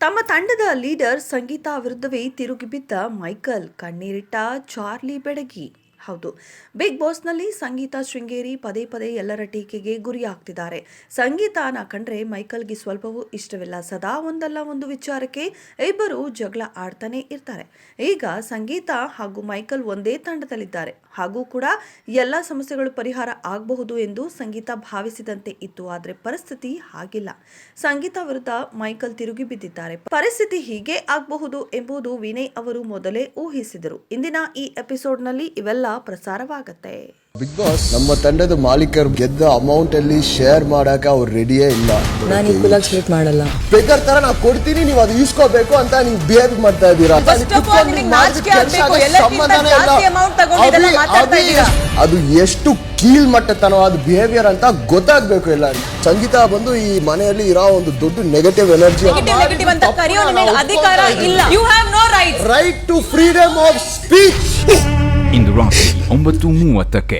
ತಮ್ಮ ತಂಡದ ಲೀಡರ್ ಸಂಗೀತಾ ವಿರುದ್ಧವೇ ತಿರುಗಿ ಬಿದ್ದ ಮೈಕಲ್, ಕಣ್ಣೀರಿಟ್ಟ ಚಾರ್ಲಿ ಬೆಡಗಿ. ಹೌದು, ಬಿಗ್ ಬಾಸ್ನಲ್ಲಿ ಸಂಗೀತಾ ಶೃಂಗೇರಿ ಪದೇ ಪದೇ ಎಲ್ಲರ ಟೀಕೆಗೆ ಗುರಿಯಾಗ್ತಿದ್ದಾರೆ. ಸಂಗೀತಾನ ಕಂಡ್ರೆ ಮೈಕಲ್ಗೆ ಸ್ವಲ್ಪವೂ ಇಷ್ಟವಿಲ್ಲ. ಸದಾ ಒಂದಲ್ಲ ಒಂದು ವಿಚಾರಕ್ಕೆ ಇಬ್ಬರು ಜಗಳ ಆಡ್ತಾನೆ ಇರ್ತಾರೆ. ಈಗ ಸಂಗೀತಾ ಹಾಗೂ ಮೈಕಲ್ ಒಂದೇ ತಂಡದಲ್ಲಿದ್ದಾರೆ ಹಾಗೂ ಕೂಡ ಎಲ್ಲ ಸಮಸ್ಯೆಗಳು ಪರಿಹಾರ ಆಗಬಹುದು ಎಂದು ಸಂಗೀತಾ ಭಾವಿಸಿದಂತೆ ಇತ್ತು. ಆದರೆ ಪರಿಸ್ಥಿತಿ ಹಾಗಿಲ್ಲ. ಸಂಗೀತಾ ವಿರುದ್ಧ ಮೈಕಲ್ ತಿರುಗಿ ಬಿದ್ದಿದ್ದಾರೆ. ಪರಿಸ್ಥಿತಿ ಹೀಗೆ ಆಗಬಹುದು ಎಂಬುದು ವಿನಯ್ ಅವರು ಮೊದಲೇ ಊಹಿಸಿದರು. ಇಂದಿನ ಈ ಎಪಿಸೋಡ್ನಲ್ಲಿ ಇವೆಲ್ಲ ಪ್ರಸಾರವಾಗುತ್ತೆ. ಬಿಗ್ ಬಾಸ್ ನಮ್ಮ ತಂಡದ ಮಾಲೀಕರು ಗೆದ್ದ ಅಮೌಂಟ್ ಅಲ್ಲಿ ಶೇರ್ ಮಾಡಕ ಅವ್ರು ರೆಡಿಯೇ ಇಲ್ಲ. ನಾನು ಈಕ್ವಲ್ ಸ್ಪ್ಲಿಟ್ ಮಾಡಲ್ಲ. ಬೇಕರ್ ತರ ನಾವು ಕೊಡ್ತೀನಿ, ನೀವು ಅದು ಇಸ್ಕೋಬೇಕು ಅಂತ ನೀವು ಬಿಹೇವ್ ಮಾಡ್ತಾ ಇದ್ದೀರಾ. ಅದು ಎಷ್ಟು ಕೀಳ್ಮಟ್ಟತನವಾದ ಬಿಹೇವಿಯರ್ ಅಂತ ಗೊತ್ತಾಗ್ಬೇಕು ಎಲ್ಲ. ಸಂಗೀತ ಬಂದು ಈ ಮನೆಯಲ್ಲಿ ಇರೋ ಒಂದು ದೊಡ್ಡ negative energy. Right to freedom of speech. ಇಂದು ರಾತ್ರಿ 9:30